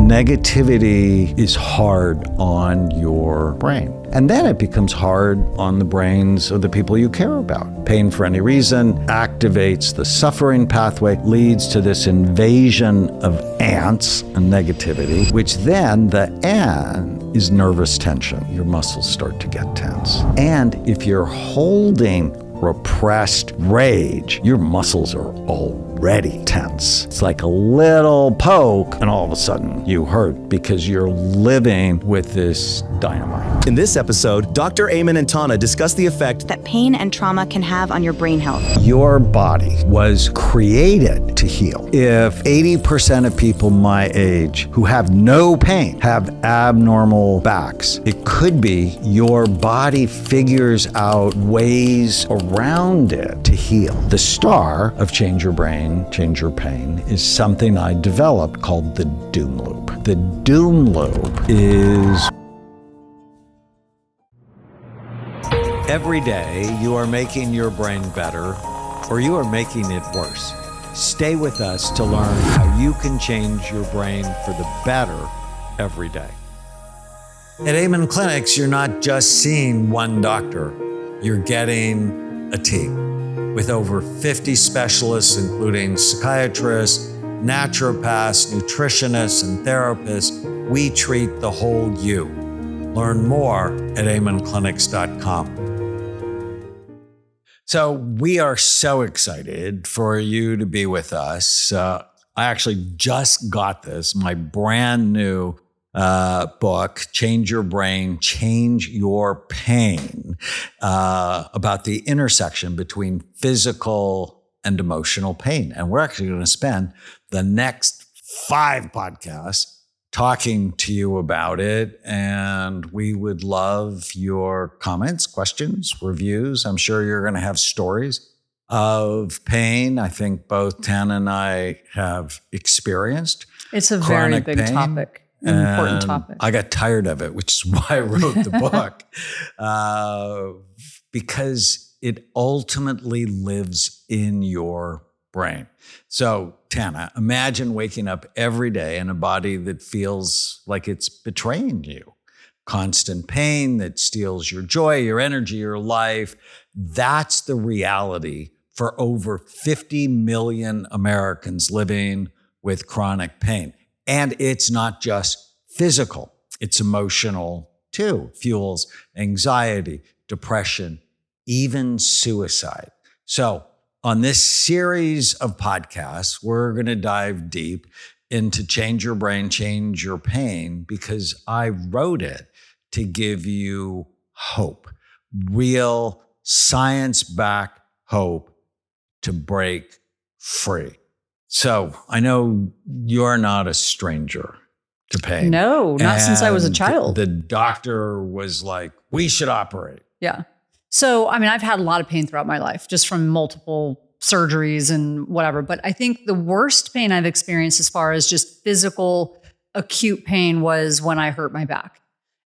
negativity is hard on your brain. And then it becomes hard on the brains of the people you care about. Pain for any reason activates the suffering pathway, leads to this invasion of ants and negativity, which then the N is nervous tension. Your muscles start to get tense. And if you're holding repressed rage, your muscles are already tense. It's like a little poke and all of a sudden you hurt because you're living with this dynamite. In this episode, Dr. Amen and Tana discuss the effect that pain and trauma can have on your brain health. Your body was created to heal. If 80% of people my age who have no pain have abnormal backs, it could be your body figures out ways around it to heal. The star of Change Your Brain, Change Your Pain is something I developed called the Doom Loop. The Doom Loop is every day you are making your brain better or you are making it worse. Stay with us to learn how you can change your brain for the better every day. At Amen Clinics, you're not just seeing one doctor, you're getting a team with over 50 specialists, including psychiatrists, naturopaths, nutritionists, and therapists. We treat the whole you. Learn more at amenclinics.com. So we are so excited for you to be with us. I actually just got this, my brand new book, Change Your Brain, Change Your Pain, about the intersection between physical and emotional pain. And we're actually going to spend the next 5 podcasts talking to you about it. And we would love your comments, questions, reviews. I'm sure you're going to have stories of pain. I think both Tana and I have experienced. It's a very big pain. topic. An important topic. I got tired of it, which is why I wrote the book, because it ultimately lives in your brain. So, Tana, imagine waking up every day in a body that feels like it's betraying you. Constant pain that steals your joy, your energy, your life. That's the reality for over 50 million Americans living with chronic pain. And it's not just physical, it's emotional too. Fuels anxiety, depression, even suicide. So on this series of podcasts, we're going to dive deep into Change Your Brain, Change Your Pain, because I wrote it to give you hope, real science-backed hope to break free. So I know you're not a stranger to pain. No, not since I was a child. The doctor was like, we should operate. Yeah. So, I mean, I've had a lot of pain throughout my life, just from multiple surgeries and whatever. But I think the worst pain I've experienced as far as just physical acute pain was when I hurt my back.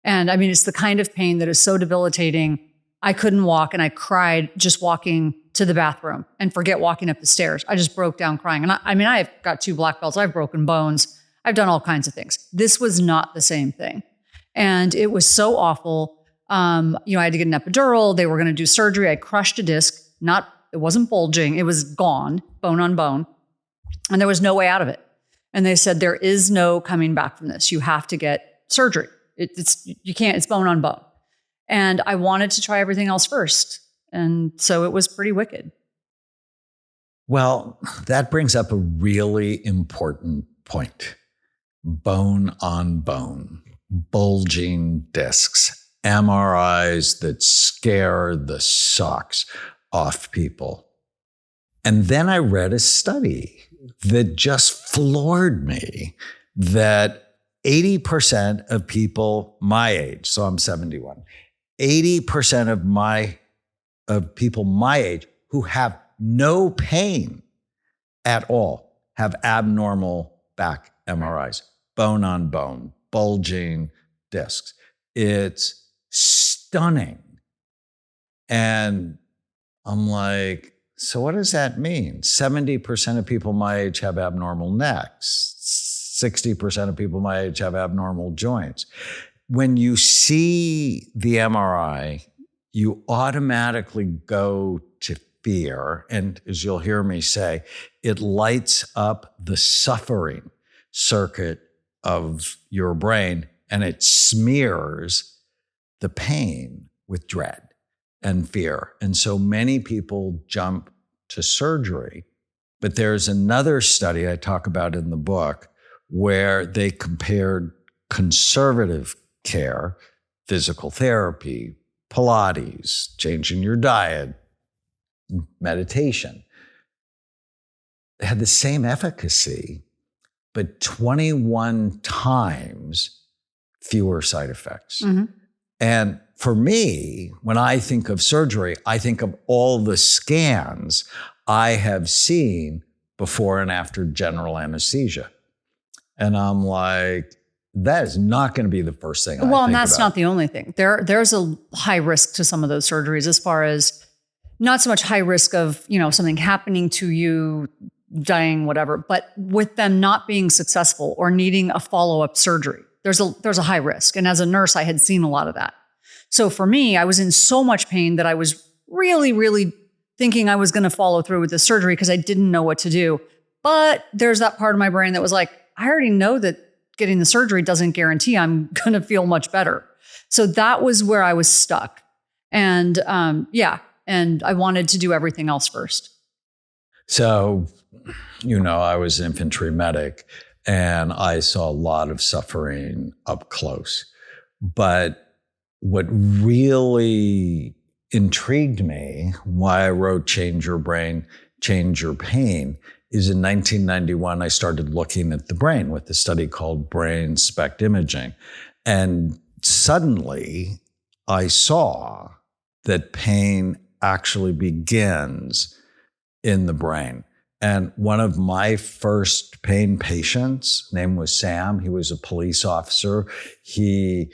And I mean, it's the kind of pain that is so debilitating. I couldn't walk and I cried just walking to the bathroom and forget walking up the stairs. I just broke down crying. And I mean, I've got 2 black belts. I've broken bones. I've done all kinds of things. This was not the same thing. And it was so awful. I had to get an epidural. They were going to do surgery. I crushed a disc. It wasn't bulging. It was gone, bone on bone. And there was no way out of it. And they said, there is no coming back from this. You have to get surgery. You can't, it's bone on bone. And I wanted to try everything else first. And so it was pretty wicked. Well, that brings up a really important point. Bone on bone, bulging discs, MRIs that scare the socks off people. And then I read a study that just floored me that 80% of people my age, so I'm 71, 80% of people my age who have no pain at all have abnormal back MRIs, bone on bone, bulging discs. It's stunning. And I'm like, so what does that mean? 70% of people my age have abnormal necks. 60% of people my age have abnormal joints. When you see the MRI, you automatically go to fear. And as you'll hear me say, it lights up the suffering circuit of your brain and it smears the pain with dread and fear. And so many people jump to surgery. But there's another study I talk about in the book where they compared conservative care, physical therapy, Pilates, changing your diet, meditation. They had the same efficacy, but 21 times fewer side effects. Mm-hmm. And for me, when I think of surgery, I think of all the scans I have seen before and after general anesthesia. And I'm like, that is not going to be the first thing I think Well, and that's about. not the only thing. There's a high risk to some of those surgeries as far as not so much high risk of, something happening to you, dying, whatever, but with them not being successful or needing a follow-up surgery. There's a high risk. And as a nurse, I had seen a lot of that. So for me, I was in so much pain that I was really, really thinking I was going to follow through with the surgery because I didn't know what to do. But there's that part of my brain that was like, I already know that getting the surgery doesn't guarantee I'm going to feel much better. So that was where I was stuck. And and I wanted to do everything else first. So, I was an infantry medic and I saw a lot of suffering up close. But what really intrigued me, why I wrote Change Your Brain, Change Your Pain, is in 1991, I started looking at the brain with a study called brain SPECT imaging. And suddenly I saw that pain actually begins in the brain. And one of my first pain patients, name was Sam. He was a police officer. He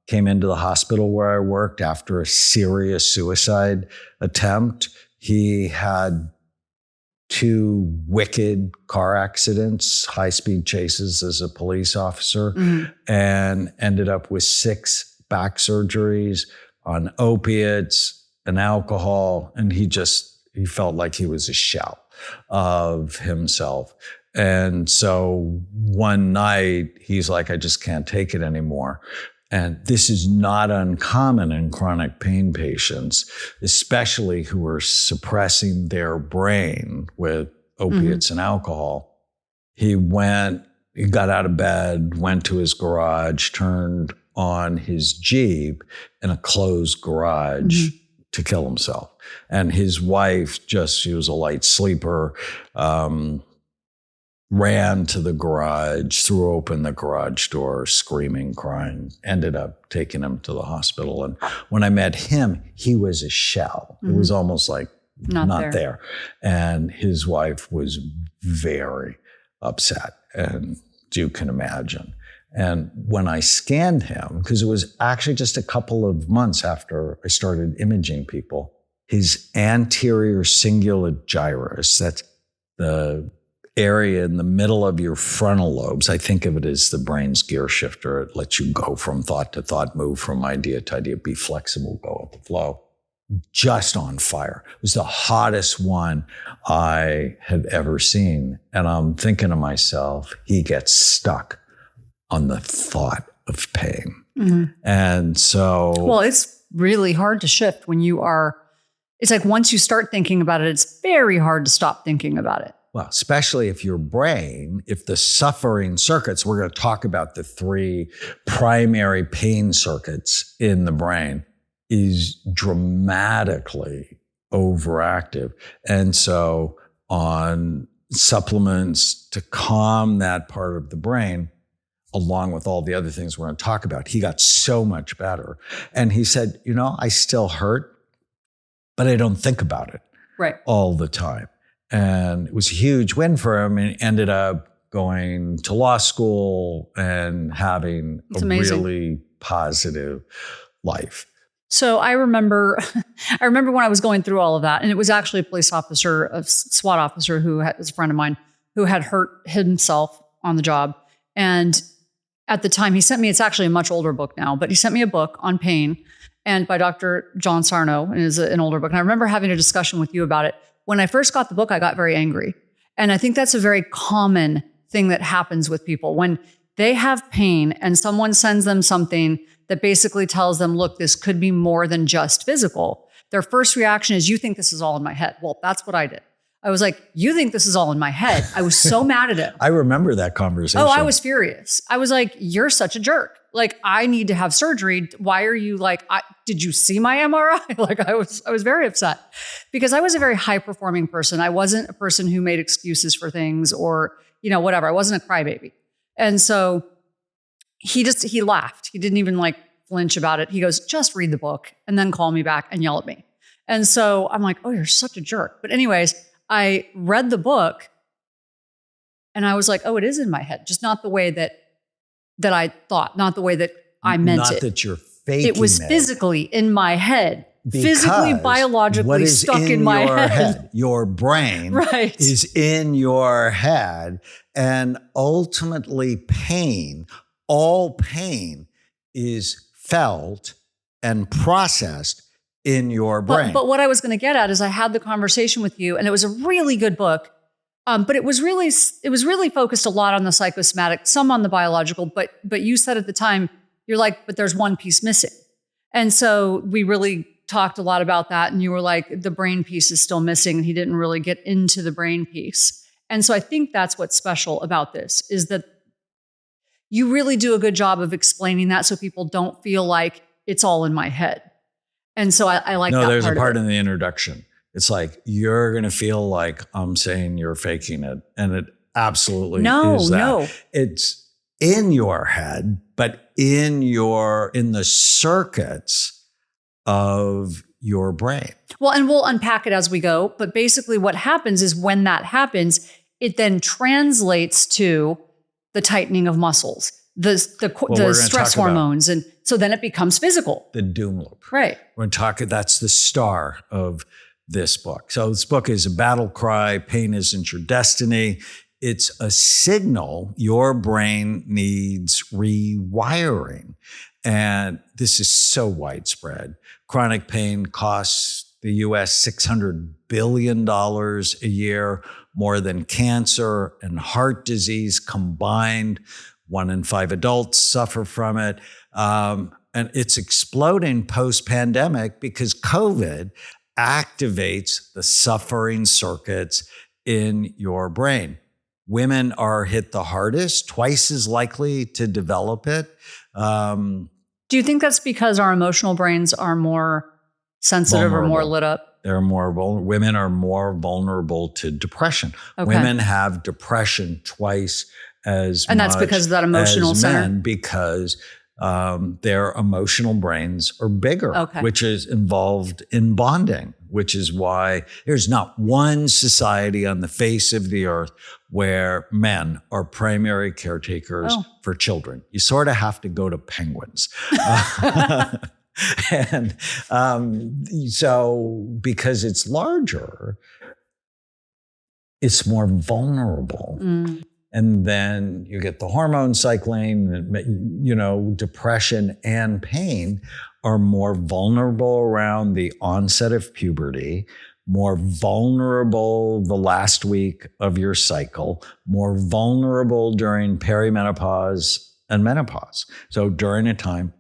came into the hospital where I worked after a serious suicide attempt. He had 2 wicked car accidents, high-speed chases as a police officer, and ended up with 6 back surgeries on opiates and alcohol. And he felt like he was a shell of himself. And so one night he's like, I just can't take it anymore. And this is not uncommon in chronic pain patients, especially who are suppressing their brain with opiates and alcohol. He got out of bed, went to his garage, turned on his Jeep in a closed garage to kill himself. And his wife she was a light sleeper, ran to the garage, threw open the garage door, screaming, crying, ended up taking him to the hospital. And when I met him, he was a shell. It was almost like not there. And his wife was very upset, and you can imagine. And when I scanned him, because it was actually just a couple of months after I started imaging people, his anterior cingulate gyrus, that's the area in the middle of your frontal lobes. I think of it as the brain's gear shifter. It lets you go from thought to thought, move from idea to idea, be flexible, go with the flow. Just on fire. It was the hottest one I had ever seen. And I'm thinking to myself, he gets stuck on the thought of pain. And so... Well, it's really hard to shift when it's like once you start thinking about it, it's very hard to stop thinking about it. Well, especially if your brain, if the suffering circuits, we're going to talk about the 3 primary pain circuits in the brain, is dramatically overactive. And so on supplements to calm that part of the brain, along with all the other things we're going to talk about, he got so much better. And he said, I still hurt, but I don't think about it all the time. And it was a huge win for him, and ended up going to law school and having a really positive life. So I remember when I was going through all of that, and it was actually a police officer, a SWAT officer who was a friend of mine, who had hurt himself on the job. And at the time he sent me, it's actually a much older book now, but he sent me a book on pain and by Dr. John Sarno, and it is an older book. And I remember having a discussion with you about it. When I first got the book, I got very angry. And I think that's a very common thing that happens with people. When they have pain and someone sends them something that basically tells them, look, this could be more than just physical. Their first reaction is, you think this is all in my head. Well, that's what I did. I was like, you think this is all in my head. I was so mad at him. I remember that conversation. Oh, I was furious. I was like, you're such a jerk. Like, I need to have surgery. Why are you like, did you see my MRI? Like, I was very upset because I was a very high performing person. I wasn't a person who made excuses for things or, whatever. I wasn't a crybaby. And so he laughed. He didn't even like flinch about it. He goes, just read the book and then call me back and yell at me. And so I'm like, oh, you're such a jerk. But anyways, I read the book and I was like, oh, it is in my head. Just not the way that I thought, not the way that I meant it. Not that you're faking it. Was physically in my head, physically, Because biologically what is stuck in my head. Your brain Right. is in your head. And ultimately all pain is felt and processed in your brain. But what I was going to get at is I had the conversation with you and it was a really good book. But it was really focused a lot on the psychosomatic, some on the biological, but you said at the time, you're like, but there's one piece missing. And so we really talked a lot about that. And you were like, the brain piece is still missing. And he didn't really get into the brain piece. And so I think that's what's special about this is that you really do a good job of explaining that so people don't feel like it's all in my head. And so I like that. No, there's part a part of it. in the introduction. It's like, you're going to feel like I'm saying you're faking it. And it absolutely is that. No. It's in your head, but in the circuits of your brain. Well, and we'll unpack it as we go. But basically what happens is when that happens, it then translates to the tightening of muscles, the stress hormones. And so then it becomes physical. The doom loop. Right. We're talking, that's the star of this book. So this book is a battle cry. Pain isn't your destiny. It's a signal your brain needs rewiring. And this is so widespread. Chronic pain costs the US $600 billion a year, more than cancer and heart disease combined. 1 in 5 adults suffer from it. And it's exploding post-pandemic because COVID activates the suffering circuits in your brain. Women are hit the hardest, twice as likely to develop it. Do you think that's because our emotional brains are more sensitive or more lit up? They're more vulnerable. Women are more vulnerable to depression. Okay. Women have depression twice as much. And that's because of that emotional as center? men, because their emotional brains are bigger, Okay. which is involved in bonding, which is why there's not one society on the face of the earth where men are primary caretakers for children. You sort of have to go to penguins. And so because it's larger, it's more vulnerable. And then you get the hormone cycling, depression and pain are more vulnerable around the onset of puberty, more vulnerable the last week of your cycle, more vulnerable during perimenopause and menopause. So during a time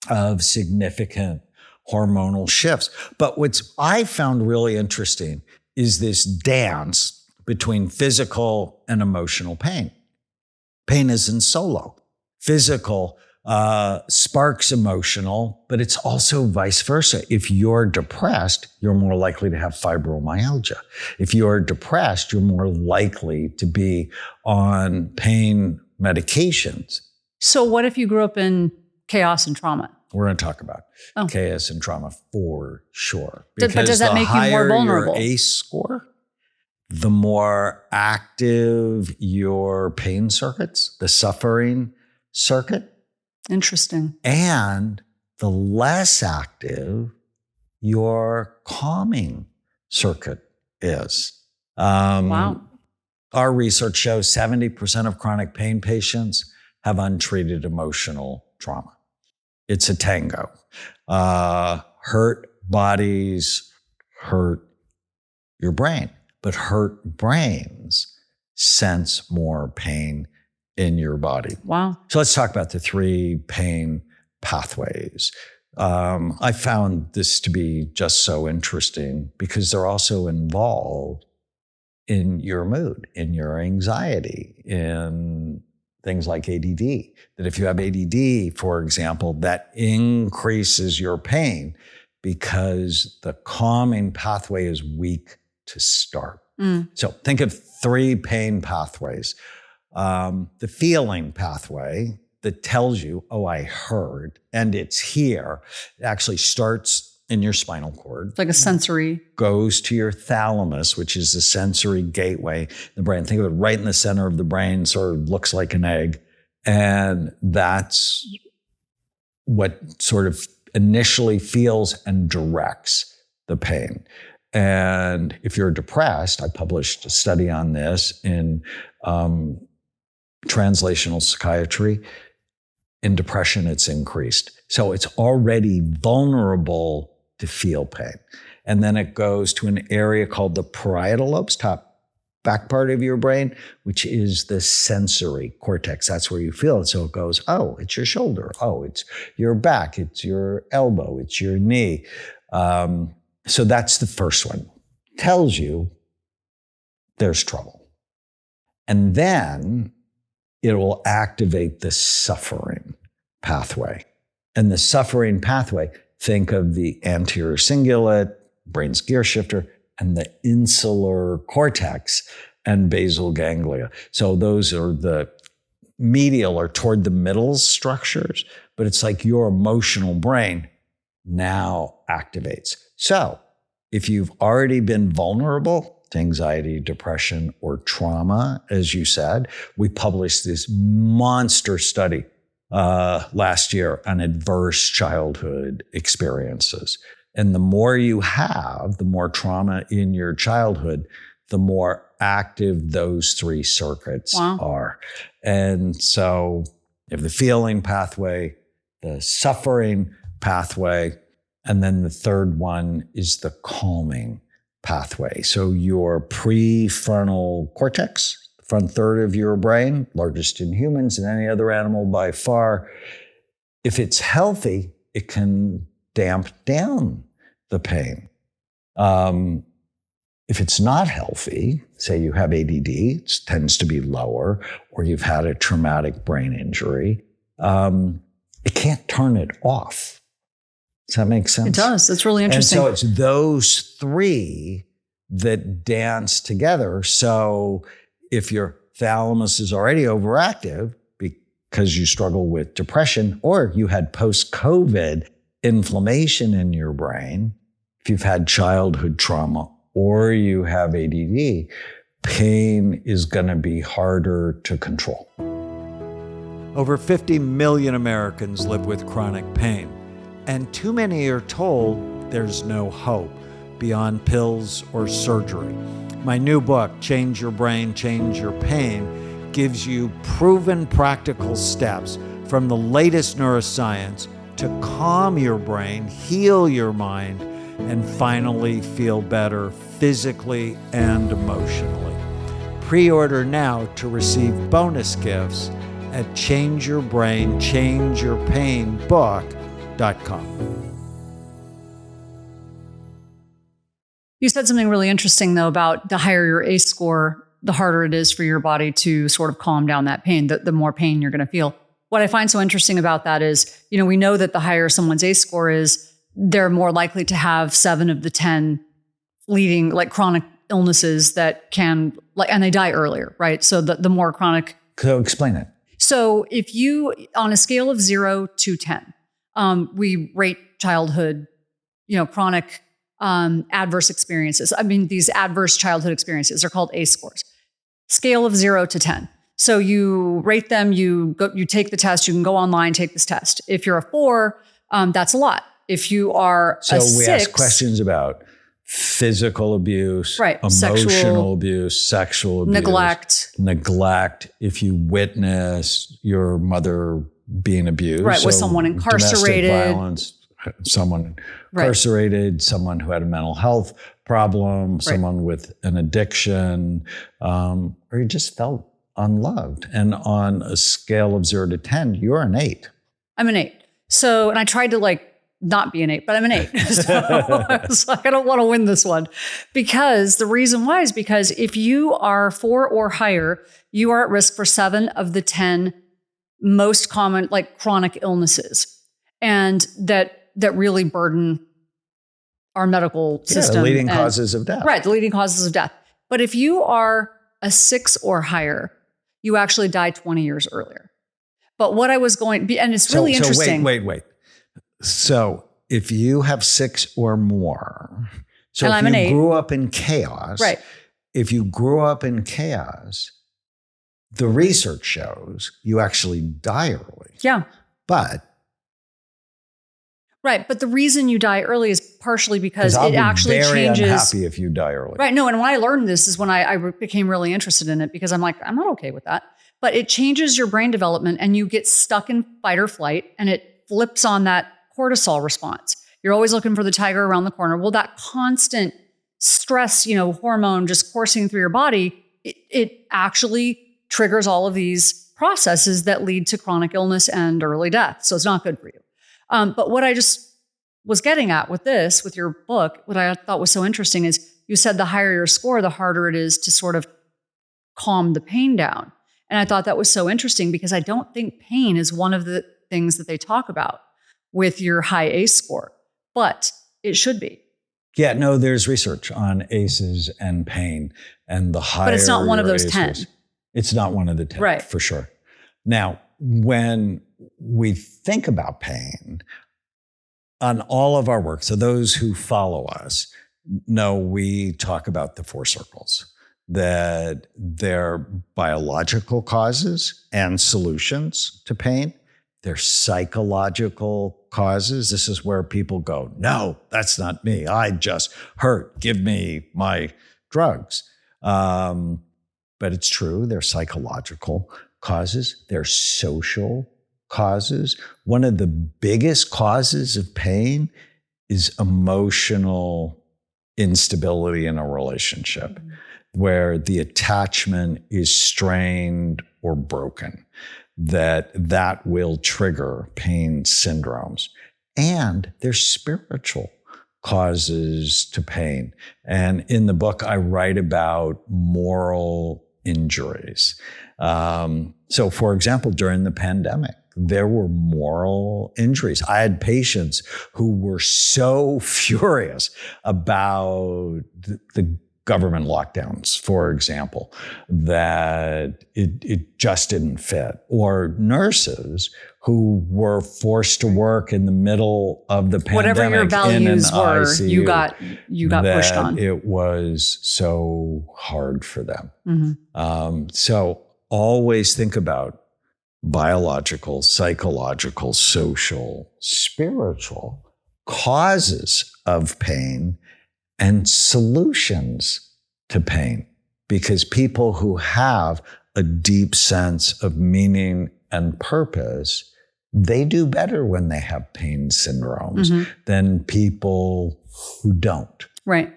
of significant hormonal shifts. But what's I found really interesting is this dance between physical and emotional pain. Pain isn't solo. Physical sparks emotional, but it's also vice versa. If you're depressed, you're more likely to have fibromyalgia. If you're depressed, you're more likely to be on pain medications. So what if you grew up in chaos and trauma? We're going to talk about chaos and trauma for sure. But does that make you more vulnerable? The higher your ACE score, the more active your pain circuits, the suffering circuit. Interesting. And the less active your calming circuit is. Wow. our research shows 70% of chronic pain patients have untreated emotional trauma. It's a tango. Hurt bodies hurt your brain, but hurt brains sense more pain in your body. Wow. So let's talk about the 3 pain pathways. I found this to be just so interesting because they're also involved in your mood, in your anxiety, in things like ADD. That if you have ADD, for example, that increases your pain because the calming pathway is weak to start. So think of 3 pain pathways. The feeling pathway that tells you, oh, I heard, and it's here. It actually starts in your spinal cord. It's like a sensory. Goes to your thalamus, which is the sensory gateway in the brain. Think of it right in the center of the brain, sort of looks like an egg. And that's what sort of initially feels and directs the pain. And if you're depressed, I published a study on this in Translational Psychiatry. In depression, it's increased. So it's already vulnerable to feel pain. And then it goes to an area called the parietal lobes, back part of your brain, which is the sensory cortex. That's where you feel it. So it goes, oh, it's your shoulder. Oh, it's your back. It's your elbow. It's your knee. So that's the first one. Tells you there's trouble. And then it will activate the suffering pathway. And the suffering pathway, think of the anterior cingulate, brain's gear shifter, and the insular cortex and basal ganglia. So those are the medial or toward the middle structures, but it's like your emotional brain now activates. So if you've already been vulnerable to anxiety, depression, or trauma, as you said, we published this monster study last year on adverse childhood experiences. And the more you have, the more trauma in your childhood, the more active those 3 circuits are. And so you have the feeling pathway, the suffering pathway, and then the third one is the calming pathway. So your prefrontal cortex, front third of your brain, largest in humans and any other animal by far, if it's healthy, it can damp down the pain. If it's not healthy, say you have ADD, it tends to be lower, or you've had a traumatic brain injury, it can't turn it off. Does that make sense? It does. It's really interesting. And so it's those 3 that dance together. So if your thalamus is already overactive because you struggle with depression, or you had post-COVID inflammation in your brain, if you've had childhood trauma, or you have ADD, pain is going to be harder to control. Over 50 million Americans live with chronic pain, and too many are told there's no hope beyond pills or surgery. My new book, Change Your Brain, Change Your Pain, gives you proven practical steps from the latest neuroscience to calm your brain, heal your mind, and finally feel better physically and emotionally. Pre-order now to receive bonus gifts at changeyourbrainchangeyourpainbook.com. You said something really interesting, though, about the higher your ACE score, the harder it is for your body to sort of calm down that pain, the more pain you're going to feel. What I find so interesting about that is, we know that the higher someone's ACE score is, they're more likely to have 7 of the 10 leading like chronic illnesses that can, and they die earlier, right? So the more chronic. So explain it. So if you, on a scale of 0 to 10, we rate childhood, chronic adverse experiences. These adverse childhood experiences are called ACE scores. Scale of 0 to 10. So you rate them, you take the test, you can go online, take this test. If you're a 4, that's a lot. If you are so a we 6, ask questions about physical abuse, Right. emotional Sexual abuse, sexual abuse, neglect. If you witness your mother being abused, Right, with someone incarcerated. domestic violence, someone Right. incarcerated, someone who had a mental health problem, someone with an addiction, or you just felt unloved. And on a scale of 0 to 10, you're an 8. I'm an 8. So, and I tried to like not be an 8, but I'm an 8. So I was like, I don't want to win this one. Because the reason why is because if you are 4 or higher, you are at risk for 7 of the 10 most common like chronic illnesses. And that really burden our medical system. The leading causes of death. Right, the leading causes of death. But if you are a 6 or higher, you actually die 20 years earlier. But what I was going, and it's really interesting. Wait. So if you have 6 or more, so And if I'm an you 8. grew up in chaos, Right. If you grew up in chaos, the research shows you actually die early. Yeah. But Right. But the reason you die early is partially because I'll it be actually very changes. unhappy if you die early. Right. No. And when I learned this is when I became really interested in it because I'm like, I'm not okay with that. But it changes your brain development and you get stuck in fight or flight and it flips on that cortisol response. You're always looking for the tiger around the corner. Well, that constant stress, hormone just coursing through your body, it actually triggers all of these processes that lead to chronic illness and early death. So it's not good for you. But what I just was getting at with your book, what I thought was so interesting is you said the higher your score, the harder it is to sort of calm the pain down. And I thought that was so interesting because I don't think pain is one of the things that they talk about with your high ACE score, but it should be. Yeah, no, there's research on ACEs and pain and the higher. But it's not one of those your 10. ACEs. It's not one of the 10, Right. For sure. Now, when we think about pain on all of our work, so those who follow us know we talk about the 4 circles, that they're biological causes and solutions to pain. They're psychological causes. This is where people go, no, that's not me. I just hurt. Give me my drugs. But it's true. They're psychological causes. They're social causes. One of the biggest causes of pain is emotional instability in a relationship where the attachment is strained or broken, that will trigger pain syndromes. And there's spiritual causes to pain. And in the book, I write about moral injuries. So for example, during the pandemic, there were moral injuries. I had patients who were so furious about the government lockdowns, for example, that it just didn't fit. Or nurses who were forced to work in the middle of the pandemic. Whatever your values were, ICU, you got pushed on. It was so hard for them. Mm-hmm. So always think about biological, psychological, social, spiritual causes of pain and solutions to pain, because people who have a deep sense of meaning and purpose, they do better when they have pain syndromes than people who don't. Right.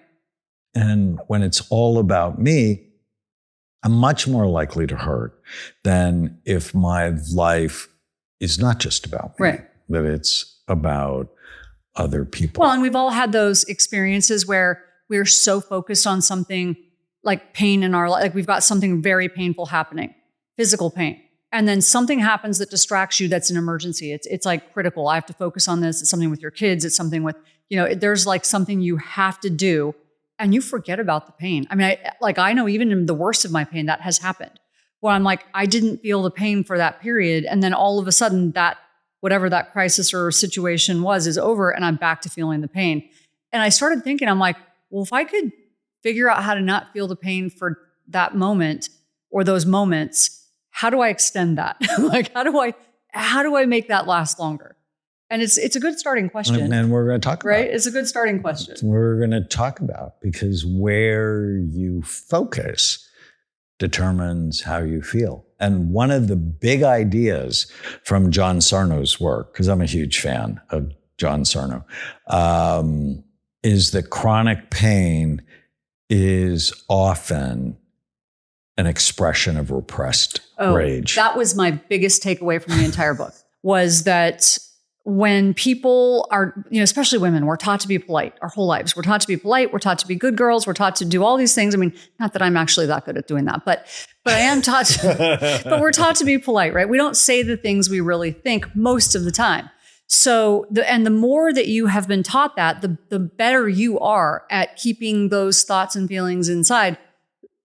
And when it's all about me, I'm much more likely to hurt than if my life is not just about me, Right. that it's about other people. Well, and we've all had those experiences where we're so focused on something like pain in our life, like we've got something very painful happening, physical pain. And then something happens that distracts you that's an emergency. It's like critical. I have to focus on this. It's something with your kids. It's something with, there's like something you have to do and you forget about the pain. I mean, I know even in the worst of my pain that has happened where I'm like, I didn't feel the pain for that period. And then all of a sudden that whatever that crisis or situation was is over and I'm back to feeling the pain. And I started thinking, I'm like, well, if I could figure out how to not feel the pain for that moment or those moments, how do I extend that? Like, how do I make that last longer? And it's a good starting question, And we're going to talk right? about it. It's a good starting question. We're going to talk about, because where you focus determines how you feel. And one of the big ideas from John Sarno's work, because I'm a huge fan of John Sarno, is that chronic pain is often an expression of repressed rage. That was my biggest takeaway from the entire book, was that when people are, especially women, we're taught to be polite our whole lives. We're taught to be polite. We're taught to be good girls. We're taught to do all these things. I mean, not that I'm actually that good at doing that, but I am taught to, but we're taught to be polite, right? We don't say the things we really think most of the time. So, the more that you have been taught that, the better you are at keeping those thoughts and feelings inside.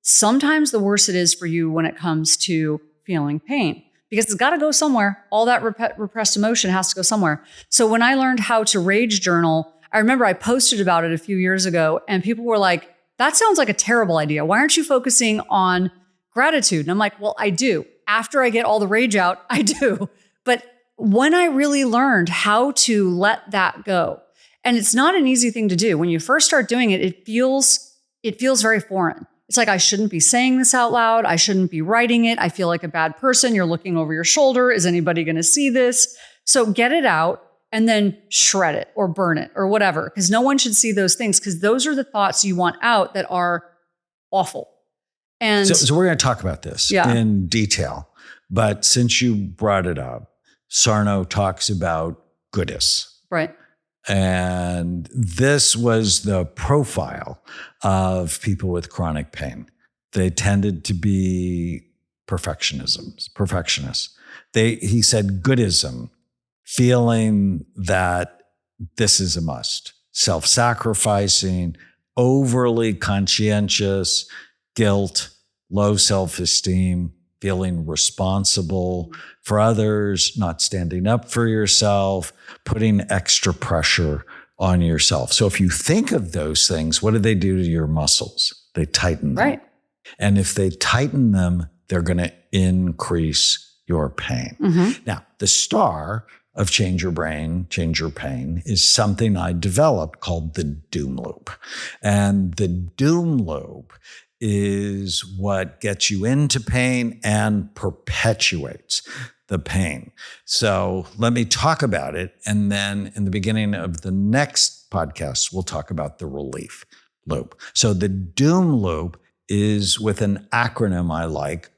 Sometimes the worse it is for you when it comes to feeling pain, because it's got to go somewhere. All that repressed emotion has to go somewhere. So when I learned how to rage journal, I remember I posted about it a few years ago, and people were like, that sounds like a terrible idea. Why aren't you focusing on gratitude? And I'm like, well, I do. After I get all the rage out, I do. But when I really learned how to let that go, and it's not an easy thing to do. When you first start doing it, it feels very foreign. It's like, I shouldn't be saying this out loud. I shouldn't be writing it. I feel like a bad person. You're looking over your shoulder. Is anybody going to see this? So get it out and then shred it or burn it or whatever, because no one should see those things, because those are the thoughts you want out that are awful. And so we're going to talk about this in detail. But since you brought it up, Sarno talks about goodness. Right. And this was the profile of people with chronic pain. They tended to be perfectionists. He said goodism, feeling that this is a must, self-sacrificing, overly conscientious, guilt, low self-esteem, feeling responsible for others, not standing up for yourself, putting extra pressure on yourself. So if you think of those things, what do they do to your muscles? They tighten them. Right. And if they tighten them, they're going to increase your pain. Mm-hmm. Now, the star of Change Your Brain, Change Your Pain is something I developed called the doom loop. And the doom loop is what gets you into pain and perpetuates the pain. So let me talk about it. And then in the beginning of the next podcast, we'll talk about the relief loop. So the doom loop is with an acronym I like,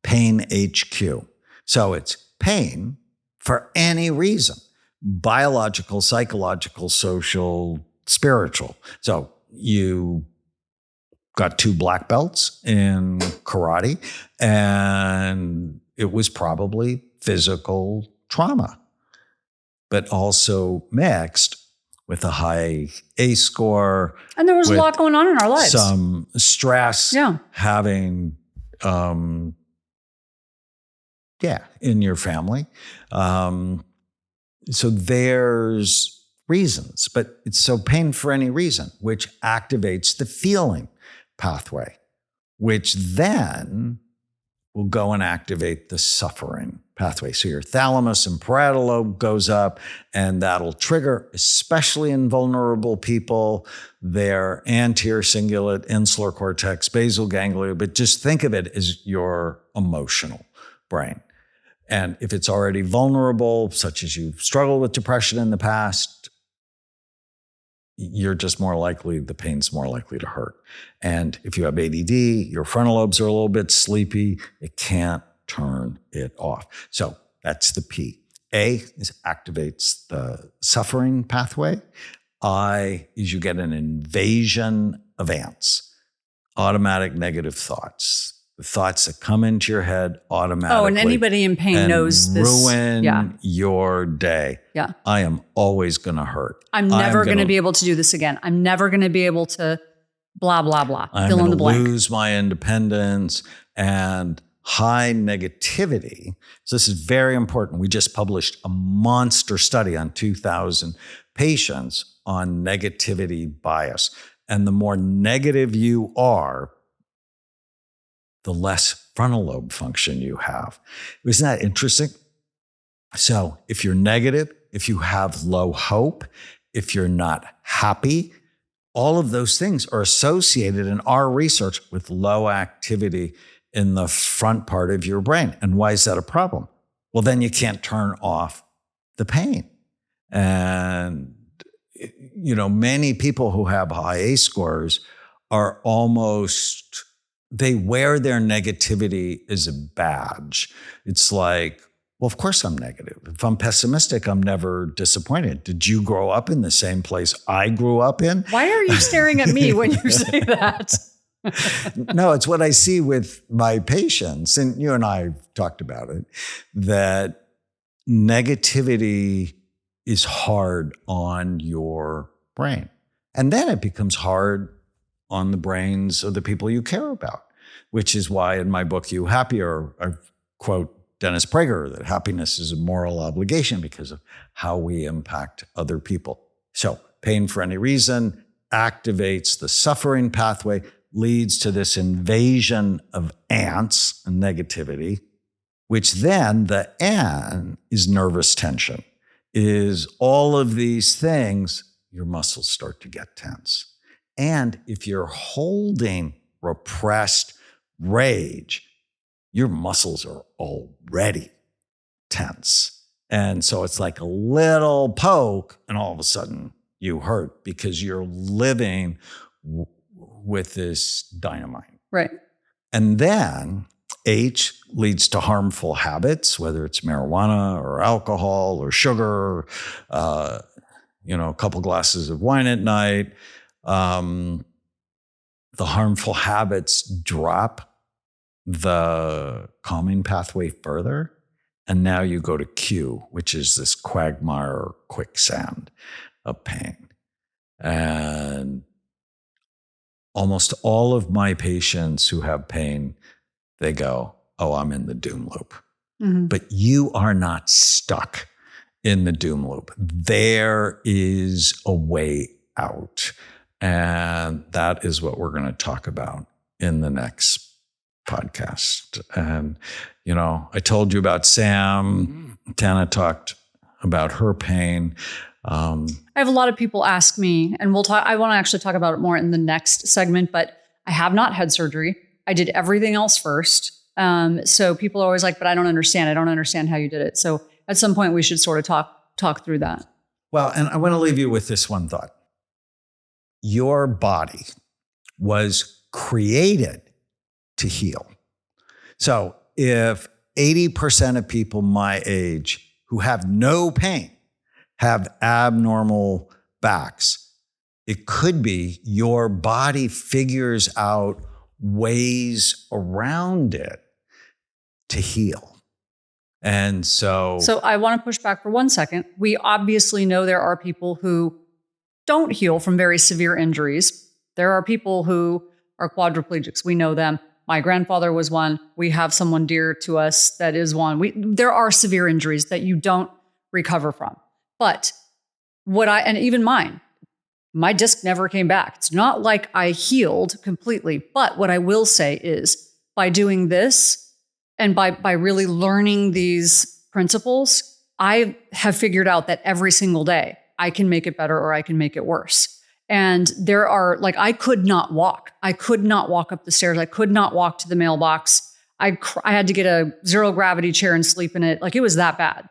PAIN HQ. So it's pain for any reason: biological, psychological, social, spiritual. So you got 2 black belts in karate, and it was probably physical trauma, but also mixed with a high ACE score. And there was a lot going on in our lives. Some stress, having, in your family. So there's reasons, but it's so pain for any reason, which activates the feeling pathway, which then will go and activate the suffering pathway. So your thalamus and parietal lobe goes up, and that'll trigger, especially in vulnerable people, their anterior cingulate, insular cortex, basal ganglia. But just think of it as your emotional brain. And if it's already vulnerable, such as you've struggled with depression in the past, you're just more likely, the pain's more likely to hurt. And if you have ADD, your frontal lobes are a little bit sleepy, it can't turn it off. So that's the P. A is activates the suffering pathway. I is you get an invasion of ants, automatic negative thoughts. The thoughts that come into your head automatically. Oh, and anybody in pain knows this. Ruin your day. Yeah. I am always going to hurt. I'm never going to be able to do this again. I'm never going to be able to blah, blah, blah. Fill in the blank. I'm going to lose my independence and high negativity. So this is very important. We just published a monster study on 2,000 patients on negativity bias. And the more negative you are, the less frontal lobe function you have. Isn't that interesting? So if you're negative, if you have low hope, if you're not happy, all of those things are associated in our research with low activity in the front part of your brain. And why is that a problem? Well, then you can't turn off the pain. And, many people who have high ACE scores are they wear their negativity as a badge. It's like, well, of course I'm negative. If I'm pessimistic, I'm never disappointed. Did you grow up in the same place I grew up in? Why are you staring at me when you say that? No, it's what I see with my patients, and you and I have talked about it, that negativity is hard on your brain. And then it becomes hard on the brains of the people you care about, which is why in my book, You Happier, I quote Dennis Prager, that happiness is a moral obligation because of how we impact other people. So pain for any reason activates the suffering pathway, leads to this invasion of ants and negativity, which then the N is nervous tension, is all of these things, your muscles start to get tense. And if you're holding repressed rage, your muscles are already tense. And so it's like a little poke, and all of a sudden you hurt because you're living with this dynamite. Right. And then H leads to harmful habits, whether it's marijuana or alcohol or sugar, a couple glasses of wine at night. The harmful habits drop the calming pathway further. And now you go to Q, which is this quagmire quicksand of pain. And almost all of my patients who have pain, they go, oh, I'm in the doom loop. Mm-hmm. But you are not stuck in the doom loop. There is a way out. And that is what we're going to talk about in the next podcast. And, I told you about Sam. Tana talked about her pain. I have a lot of people ask me, and I want to actually talk about it more in the next segment, but I have not had surgery. I did everything else first. So people are always like, but I don't understand. I don't understand how you did it. So at some point we should sort of talk through that. Well, and I want to leave you with this one thought. Your body was created to heal. So if 80% of people my age who have no pain have abnormal backs, it could be your body figures out ways around it to heal. And so I want to push back for 1 second. We obviously know there are people who don't heal from very severe injuries. There are people who are quadriplegics. We know them. My grandfather was one. We have someone dear to us that is one. There are severe injuries that you don't recover from. But and even mine, my disc never came back. It's not like I healed completely. But what I will say is by doing this and by really learning these principles, I have figured out that every single day I can make it better or I can make it worse. And there are, I could not walk. I could not walk up the stairs. I could not walk to the mailbox. I had to get a zero gravity chair and sleep in it. It was that bad.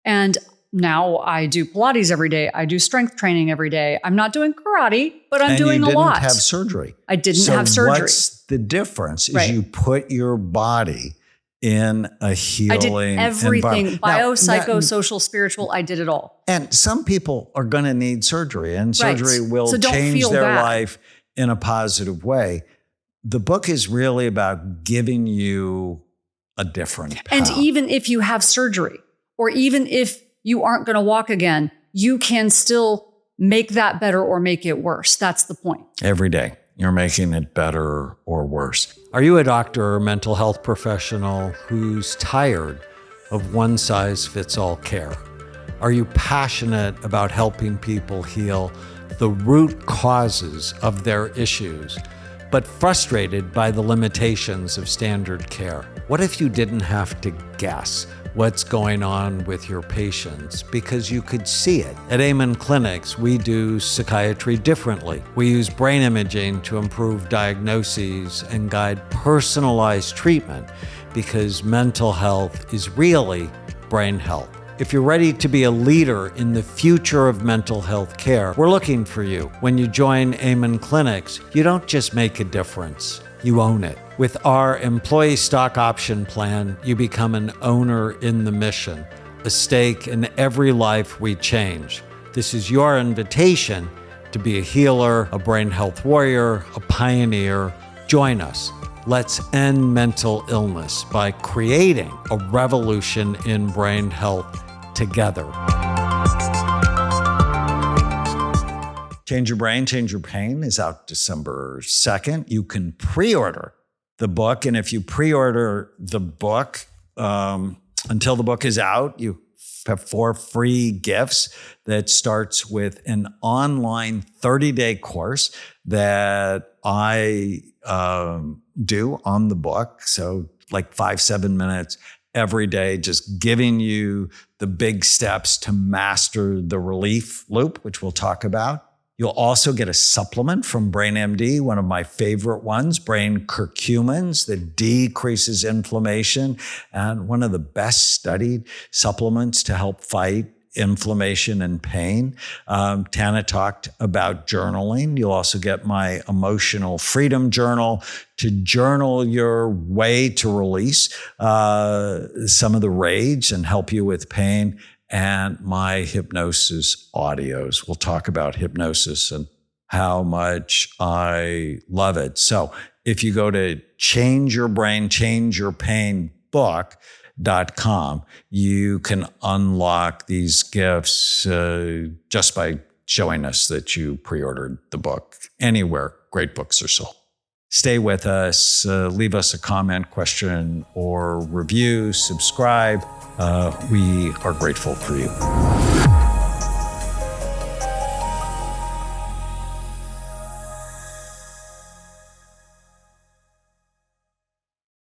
And now I do Pilates every day. I do strength training every day. I'm not doing karate, but I'm doing a lot. And you didn't have surgery. I didn't have surgery. What's the difference is right. You put your body in a healing I did everything, biopsychosocial, spiritual. I did it all. And some people are going to need surgery, and surgery right. will so change their bad. life in a positive way. The book is really about giving you a different path. And even if you have surgery, or even if you aren't going to walk again, you can still make that better or make it worse. That's the point. Every day, you're making it better or worse. Are you a doctor or mental health professional who's tired of one-size-fits-all care? Are you passionate about helping people heal the root causes of their issues, but frustrated by the limitations of standard care? What if you didn't have to guess? what's going on with your patients because you could see it. At Amen Clinics, we do psychiatry differently. We use brain imaging to improve diagnoses and guide personalized treatment because mental health is really brain health. If you're ready to be a leader in the future of mental health care, we're looking for you. When you join Amen Clinics, you don't just make a difference, you own it. With our employee stock option plan, you become an owner in the mission, a stake in every life we change. This is your invitation to be a healer, a brain health warrior, a pioneer. Join us. Let's end mental illness by creating a revolution in brain health together. Change Your Brain, Change Your Pain is out December 2nd. You can pre-order the book. And if you pre-order the book until the book is out, you have 4 free gifts that starts with an online 30-day course that I do on the book. So like 5-7 minutes every day, just giving you the big steps to master the relief loop, which we'll talk about. You'll also get a supplement from BrainMD, one of my favorite ones, Brain Curcumins, that decreases inflammation and one of the best studied supplements to help fight inflammation and pain. Tana talked about journaling. You'll also get my Emotional Freedom Journal to journal your way to release some of the rage and help you with pain, and my hypnosis audios. We'll talk about hypnosis and how much I love it. So if you go to Change Your Brain, Change Your Pain book.com, you can unlock these gifts just by showing us that you pre-ordered the book anywhere great books are sold. Stay with us, leave us a comment, question, or review, subscribe. We are grateful for you.